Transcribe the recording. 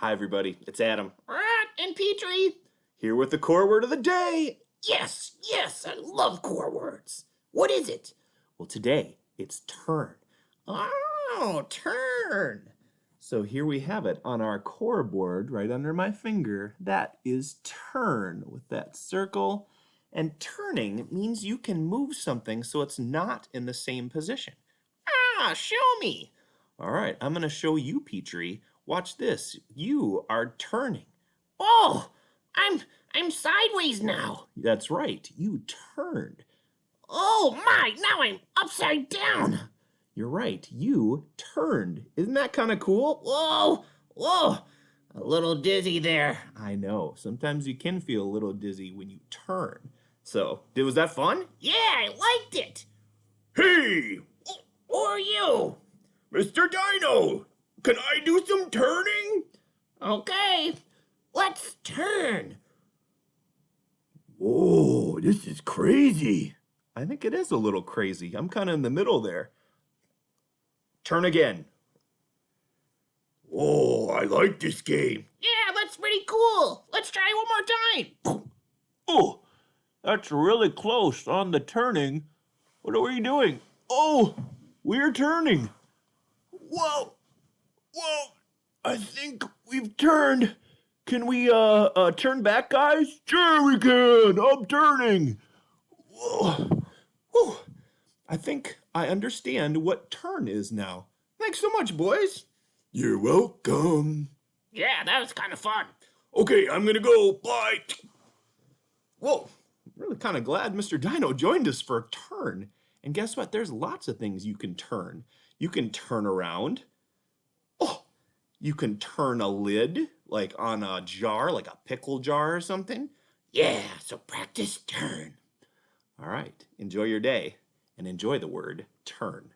Hi, everybody. It's Adam. And Petri. Here with the core word of the day. Yes, I love core words. What is it? Well, today it's turn. Oh, turn. So here we have it on our core board right under my finger. That is turn with that circle. And turning means you can move something so it's not in the same position. Show me. All right, I'm going to show you, Petri. Watch this. You are turning. Oh, I'm sideways now. That's right. You turned. Oh my, now I'm upside down. You're right. You turned. Isn't that kind of cool? Whoa. A little dizzy there. I know. Sometimes you can feel a little dizzy when you turn. So, was that fun? Yeah, I liked it. Hey, Who are you? Mr. Dino, can I do some turning? Okay, let's turn. Whoa, this is crazy. I think it is a little crazy. I'm kind of in the middle there. Turn again. Whoa, I like this game. Yeah, that's pretty cool. Let's try one more time. Oh, that's really close on the turning. What are we doing? Oh, we're turning. Whoa, I think we've turned. Can we turn back, guys? Sure we can, I'm turning. Whoa. Whew. I think I understand what turn is now. Thanks so much, boys. You're welcome. Yeah, that was kind of fun. Okay, I'm gonna go, bye. Whoa. I'm really kind of glad Mr. Dino joined us for a turn. And guess what? There's lots of things you can turn. You can turn around. Oh, you can turn a lid, like on a jar, like a pickle jar or something. Yeah, so practice turn. All right. Enjoy your day and enjoy the word turn.